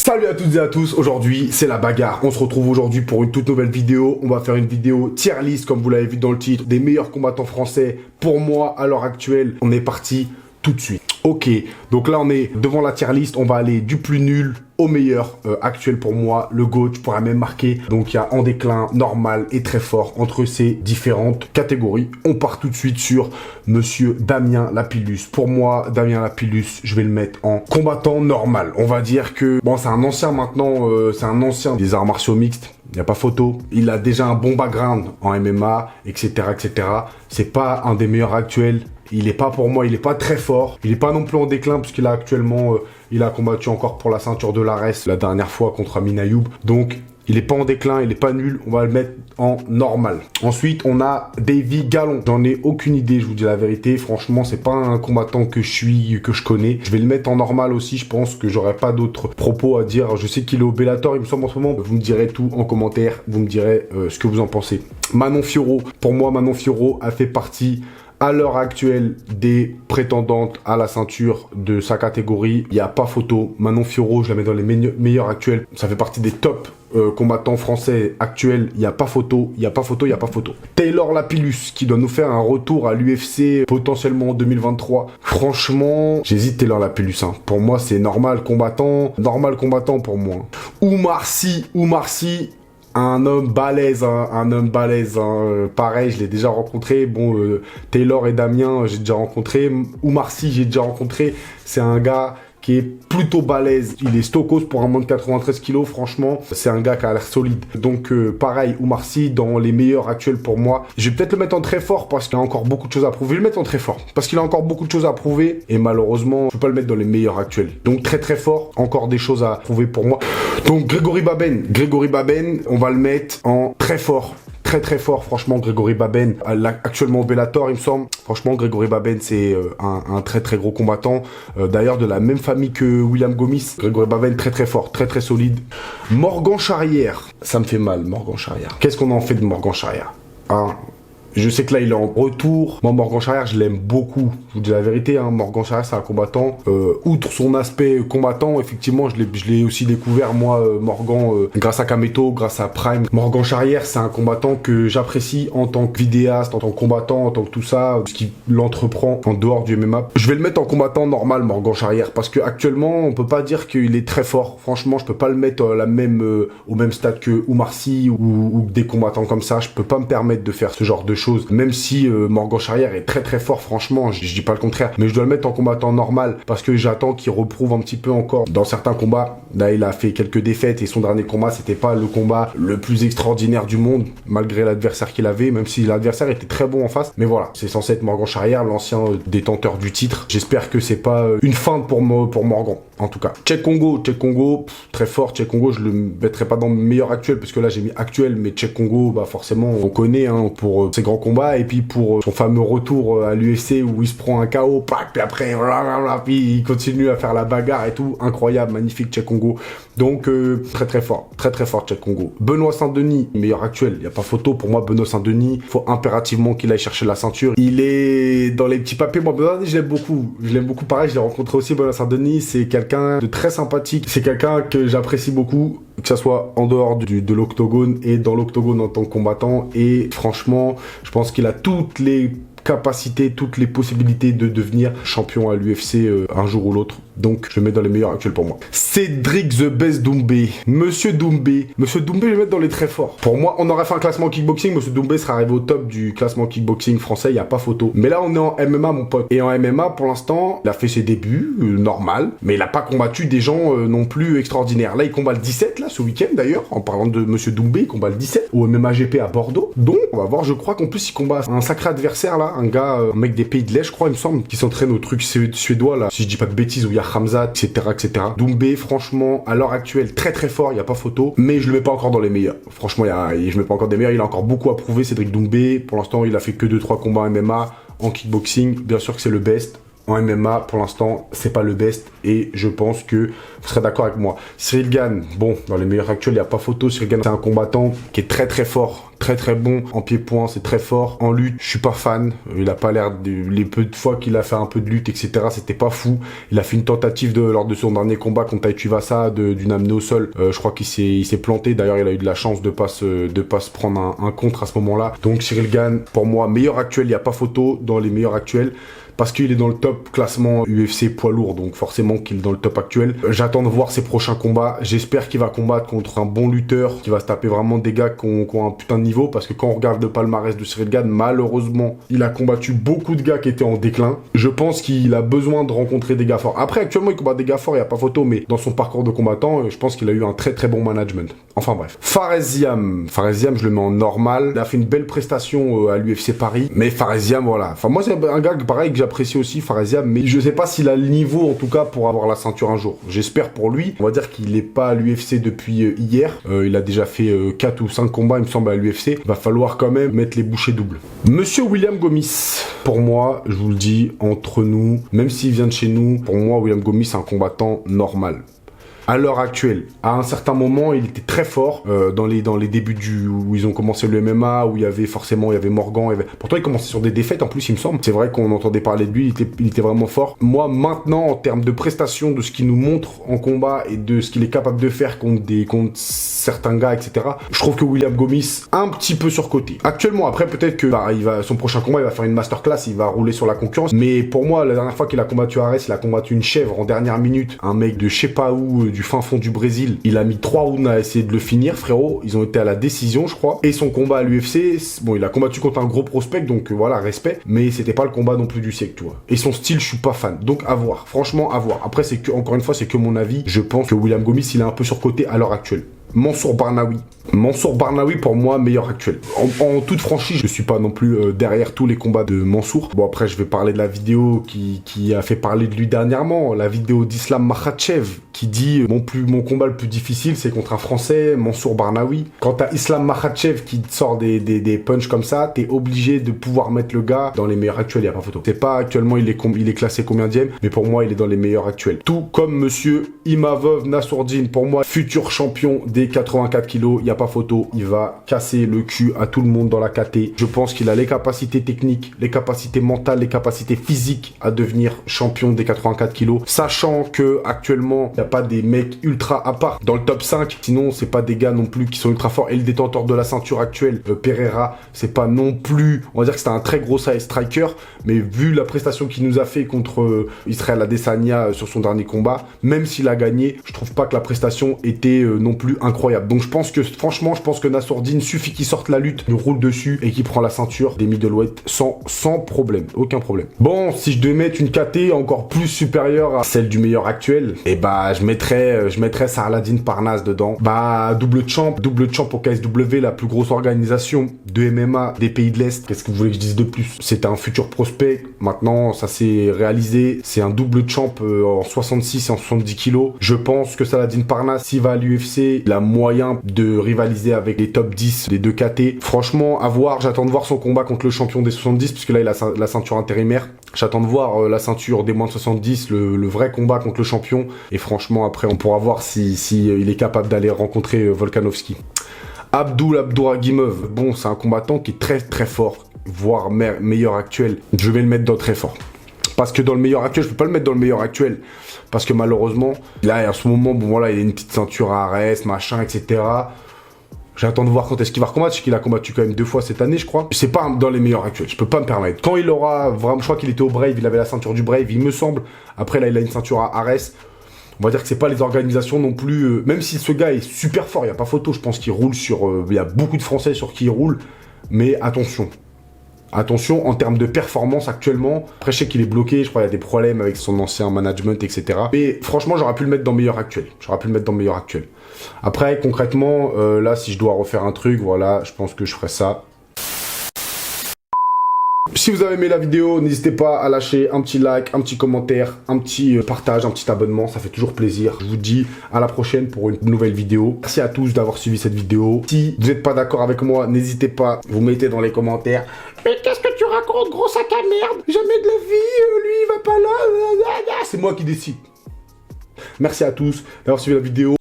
Salut à toutes et à tous, aujourd'hui c'est la bagarre. On se retrouve aujourd'hui pour une toute nouvelle vidéo. On va faire une vidéo tier list comme vous l'avez vu dans le titre, des meilleurs combattants français pour moi à l'heure actuelle. On est parti tout de suite. Ok, donc là on est devant la tier list, on va aller du plus nul au meilleur actuel pour moi, le GOAT, je pourrais même marquer. Donc il y a en déclin, normal et très fort entre ces différentes catégories. On part tout de suite sur monsieur Damien Lapillus. Pour moi, Damien Lapillus, je vais le mettre en combattant normal. On va dire que, bon, c'est un ancien maintenant, c'est un ancien des arts martiaux mixtes. Il n'y a pas photo. Il a déjà un bon background en MMA, etc., etc. C'est pas un des meilleurs actuels. Il est pas pour moi, il est pas très fort. Il est pas non plus en déclin puisqu'il a actuellement, il a combattu encore pour la ceinture de l'Ares la dernière fois contre Amin Ayoub. Donc, il est pas en déclin, il est pas nul. On va le mettre en normal. Ensuite, on a Davy Gallon. J'en ai aucune idée, je vous dis la vérité. Franchement, c'est pas un combattant que je connais. Je vais le mettre en normal aussi. Je pense que j'aurai pas d'autres propos à dire. Je sais qu'il est au Bellator, il me semble en ce moment. Vous me direz tout en commentaire. Vous me direz ce que vous en pensez. Manon Fiorot. Pour moi, Manon Fiorot a fait partie à l'heure actuelle des prétendantes à la ceinture de sa catégorie. Il n'y a pas photo. Manon Fiorot, je la mets dans les meilleurs actuels. Ça fait partie des top combattants français actuels. Il n'y a pas photo, il n'y a pas photo, il n'y a pas photo. Taylor Lapillus, qui doit nous faire un retour à l'UFC potentiellement en 2023. Franchement, j'hésite Taylor Lapillus. Hein. Pour moi, c'est normal combattant pour moi. Oumar Sy, un homme balèze, pareil, je l'ai déjà rencontré. Bon, Taylor et Damien, j'ai déjà rencontré. Oumar Sy, j'ai déjà rencontré. C'est un gars qui est plutôt balèze. Il est stokos pour un moins de 93 kg, franchement. C'est un gars qui a l'air solide. Donc, pareil, Oumar Sy, dans les meilleurs actuels pour moi. Je vais peut-être le mettre en très fort parce qu'il a encore beaucoup de choses à prouver. Je vais le mettre en très fort parce qu'il a encore beaucoup de choses à prouver. Et malheureusement, je peux pas le mettre dans les meilleurs actuels. Donc, très très fort. Encore des choses à prouver pour moi. Donc, Grégory Baben, on va le mettre en très fort. Très fort, franchement, Grégory Baben, actuellement au Bellator, il me semble. Franchement, Grégory Baben, c'est un très gros combattant. D'ailleurs, de la même famille que William Gomis. Grégory Baben, très fort, très solide. Morgan Charrière, ça me fait mal, Morgan Charrière. Qu'est-ce qu'on en fait de Morgan Charrière? Je sais que là, il est en retour. Moi, Morgan Charrière, je l'aime beaucoup. Je vous dis la vérité, hein, Morgan Charrière, c'est un combattant. Outre son aspect combattant, effectivement, je l'ai aussi découvert, moi, Morgan, grâce à Kameto, grâce à Prime. Morgan Charrière, c'est un combattant que j'apprécie en tant que vidéaste, en tant que combattant, en tant que tout ça, ce qu'il l'entreprend en dehors du MMA. Je vais le mettre en combattant normal, Morgan Charrière, parce que actuellement, on peut pas dire qu'il est très fort. Franchement, je peux pas le mettre au même stade que Oumar Sy ou des combattants comme ça. Je peux pas me permettre de faire ce genre de choses. Même si Morgan Charrière est très fort, franchement, je dis pas le contraire, mais je dois le mettre en combattant normal parce que j'attends qu'il reprouve un petit peu encore dans certains combats. Là, il a fait quelques défaites et son dernier combat, c'était pas le combat le plus extraordinaire du monde, malgré l'adversaire qu'il avait, même si l'adversaire était très bon en face. Mais voilà, c'est censé être Morgan Charrière, l'ancien détenteur du titre. J'espère que c'est pas une feinte pour Morgan, en tout cas. Cheick Kongo, très fort. Cheick Kongo, je le mettrai pas dans le meilleur actuel parce que là, j'ai mis actuel, mais Cheick Kongo, bah forcément, on connaît hein, pour ses grands combats et puis pour son fameux retour à l'UFC où il se prend un KO, puis après, puis il continue à faire la bagarre et tout. Incroyable, magnifique Cheick Kongo. Donc, très fort Cheick Kongo. Benoît Saint-Denis, meilleur actuel, il n'y a pas photo. Pour moi, Benoît Saint-Denis, il faut impérativement qu'il aille chercher la ceinture. Il est dans les petits papiers. Moi, Benoît Saint-Denis, je l'aime beaucoup. Pareil, je l'ai rencontré aussi, Benoît Saint-Denis. C'est quelqu'un de très sympathique. C'est quelqu'un que j'apprécie beaucoup, que ça soit en dehors de l'octogone et dans l'octogone en tant que combattant. Et franchement, je pense qu'il a toutes les capacités, toutes les possibilités de devenir champion à l'UFC un jour ou l'autre. Donc, je le mets dans les meilleurs actuels pour moi. Cédric The Best Doumbé. Monsieur Doumbé, je vais le mettre dans les très forts. Pour moi, on aurait fait un classement kickboxing. Monsieur Doumbé serait arrivé au top du classement kickboxing français. Il n'y a pas photo. Mais là, on est en MMA, mon pote. Et en MMA, pour l'instant, il a fait ses débuts, normal. Mais il n'a pas combattu des gens non plus extraordinaires. Là, il combat le 17, là, ce week-end d'ailleurs. En parlant de Monsieur Doumbé, il combat le 17 au MMA GP à Bordeaux. Donc, on va voir, je crois qu'en plus, il combat un sacré adversaire, là. Un gars, un mec des pays de l'Est, je crois, il me semble, qui s'entraîne au truc suédois, là. Si je dis pas de bêtises, où il y a Hamzat, etc. Doumbé, franchement, à l'heure actuelle, très fort, il n'y a pas photo, mais je le mets pas encore dans les meilleurs. Franchement, je mets pas encore des meilleurs, il a encore beaucoup à prouver, Cédric Doumbé. Pour l'instant, il a fait que 2-3 combats en MMA. En kickboxing, bien sûr que c'est le best. En MMA, pour l'instant, c'est pas le best, et je pense que vous serez d'accord avec moi. Cyril Gane, bon, dans les meilleurs actuels, il n'y a pas photo. Cyril Gane, c'est un combattant qui est très fort, très très bon. En pied-point, c'est très fort. En lutte, je suis pas fan. Il a pas l'air les peu de fois qu'il a fait un peu de lutte, etc. C'était pas fou. Il a fait une tentative lors de son dernier combat contre Tai Tuivasa d'une amenée au sol. Je crois qu'il s'est planté. D'ailleurs, il a eu de la chance de pas se prendre un contre à ce moment-là. Donc Cyril Gane, pour moi, meilleur actuel. Il n'y a pas photo dans les meilleurs actuels. Parce qu'il est dans le top classement UFC poids lourd, donc forcément qu'il est dans le top actuel. J'attends de voir ses prochains combats. J'espère qu'il va combattre contre un bon lutteur, qui va se taper vraiment des gars qui ont un putain de niveau, parce que quand on regarde le palmarès de Cyril Gane, malheureusement, il a combattu beaucoup de gars qui étaient en déclin. Je pense qu'il a besoin de rencontrer des gars forts. Après, actuellement, il combat des gars forts, il n'y a pas photo, mais dans son parcours de combattant, je pense qu'il a eu un très très bon management. Enfin bref. Faresiam, je le mets en normal. Il a fait une belle prestation à l'UFC Paris, mais Faresiam, voilà. Enfin, moi, c'est un gars pareil que j'apprécie aussi, Faresiam, mais je sais pas s'il a le niveau, en tout cas, pour avoir la ceinture un jour. J'espère pour lui. On va dire qu'il n'est pas à l'UFC depuis hier. Il a déjà fait 4 ou 5 combats, il me semble, à l'UFC. Va falloir quand même mettre les bouchées doubles. Monsieur William Gomis, pour moi, je vous le dis, entre nous, même s'il vient de chez nous, pour moi, William Gomis, c'est un combattant normal. À l'heure actuelle, à un certain moment, il était très fort dans les débuts où ils ont commencé le MMA, où il y avait Morgan. Pourtant, il commençait sur des défaites en plus, il me semble. C'est vrai qu'on entendait parler de lui, il était vraiment fort. Moi, maintenant, en termes de prestations, de ce qu'il nous montre en combat et de ce qu'il est capable de faire contre certains gars, etc., je trouve que William Gomis, un petit peu surcoté. Actuellement, après, peut-être que son prochain combat, il va faire une masterclass, il va rouler sur la concurrence. Mais pour moi, la dernière fois qu'il a combattu Ares, il a combattu une chèvre en dernière minute. Un mec de je sais pas où, du fin fond du Brésil. Il a mis 3 rounds à essayer de le finir, frérot. Ils ont été à la décision, je crois. Et son combat à l'UFC, bon, il a combattu contre un gros prospect, donc voilà, respect. Mais c'était pas le combat non plus du siècle, tu vois. Et son style, je suis pas fan. Donc à voir. Franchement, à voir. Après, encore une fois, c'est que mon avis. Je pense que William Gomis, il est un peu surcoté à l'heure actuelle. Mansour Barnaoui. Mansour Barnaoui, pour moi, meilleur actuel. En toute franchise, je suis pas non plus derrière tous les combats de Mansour. Bon, après, je vais parler de la vidéo qui a fait parler de lui dernièrement. La vidéo d'Islam Makhachev qui dit mon combat le plus difficile, c'est contre un Français, Mansour Barnaoui. Quand t'as Islam Makhachev qui sort des punchs comme ça, t'es obligé de pouvoir mettre le gars dans les meilleurs actuels. Y a pas photo. C'est pas actuellement il est classé combienième, mais pour moi, il est dans les meilleurs actuels. Tout comme monsieur Imavov Nassourdine, pour moi, futur champion des 84 kilos, il n'y a pas photo, il va casser le cul à tout le monde dans la KT. Je pense qu'il a les capacités techniques, les capacités mentales, les capacités physiques à devenir champion des 84 kilos, sachant que actuellement, il n'y a pas des mecs ultra à part dans le top 5, sinon c'est pas des gars non plus qui sont ultra forts. Et le détenteur de la ceinture actuelle, Pereira, c'est pas non plus, on va dire que c'était un très gros striker, mais vu la prestation qu'il nous a fait contre Israël Adesanya sur son dernier combat, même s'il a gagné, je trouve pas que la prestation était non plus incroyable. Donc je pense que Nassourdine, suffit qu'il sorte la lutte, il roule dessus et qu'il prend la ceinture des middleweight sans problème, aucun problème. Bon, si je devais mettre une KT encore plus supérieure à celle du meilleur actuel, et bah je mettrais Saladin Parnasse dedans. Bah double champ au KSW, la plus grosse organisation de MMA des pays de l'Est. Qu'est-ce que vous voulez que je dise de plus? C'était un futur prospect, maintenant ça s'est réalisé, c'est un double champ en 66 et en 70 kilos. Je pense que Saladin Parnasse, s'il va à l'UFC, il a moyen de rivaliser avec les top 10 des deux KT. Franchement, à voir, j'attends de voir son combat contre le champion des 70, puisque là il a la ceinture intérimaire. J'attends de voir la ceinture des moins de 70, le vrai combat contre le champion. Et franchement, après, on pourra voir si il est capable d'aller rencontrer Volkanovski. Abdouragimov, bon, c'est un combattant qui est très très fort, voire meilleur actuel. Je vais le mettre dans très fort. Parce que dans le meilleur actuel, je peux pas le mettre dans le meilleur actuel. Parce que malheureusement, là, en ce moment, bon voilà, il a une petite ceinture à Ares, machin, etc. J'attends de voir quand est-ce qu'il va recombattre, parce qu'il a combattu quand même 2 fois cette année, je crois. C'est pas dans les meilleurs actuels, je peux pas me permettre. Quand il aura vraiment, je crois qu'il était au Brave, il avait la ceinture du Brave, il me semble. Après, là, il a une ceinture à Ares. On va dire que c'est pas les organisations non plus. Même si ce gars est super fort, il y a pas photo, je pense qu'il roule sur. Il y a beaucoup de Français sur qui il roule. Mais attention. Attention, en termes de performance actuellement, après je sais qu'il est bloqué, je crois qu'il y a des problèmes avec son ancien management, etc. Mais franchement, j'aurais pu le mettre dans meilleur actuel. Après, concrètement, là, si je dois refaire un truc, voilà, je pense que je ferai ça. Si vous avez aimé la vidéo, n'hésitez pas à lâcher un petit like, un petit commentaire, un petit partage, un petit abonnement, ça fait toujours plaisir. Je vous dis à la prochaine pour une nouvelle vidéo. Merci à tous d'avoir suivi cette vidéo. Si vous n'êtes pas d'accord avec moi, n'hésitez pas, vous mettez dans les commentaires. Mais qu'est-ce que tu racontes, gros sac à merde? Jamais de la vie, lui il va pas là. C'est moi qui décide. Merci à tous d'avoir suivi la vidéo.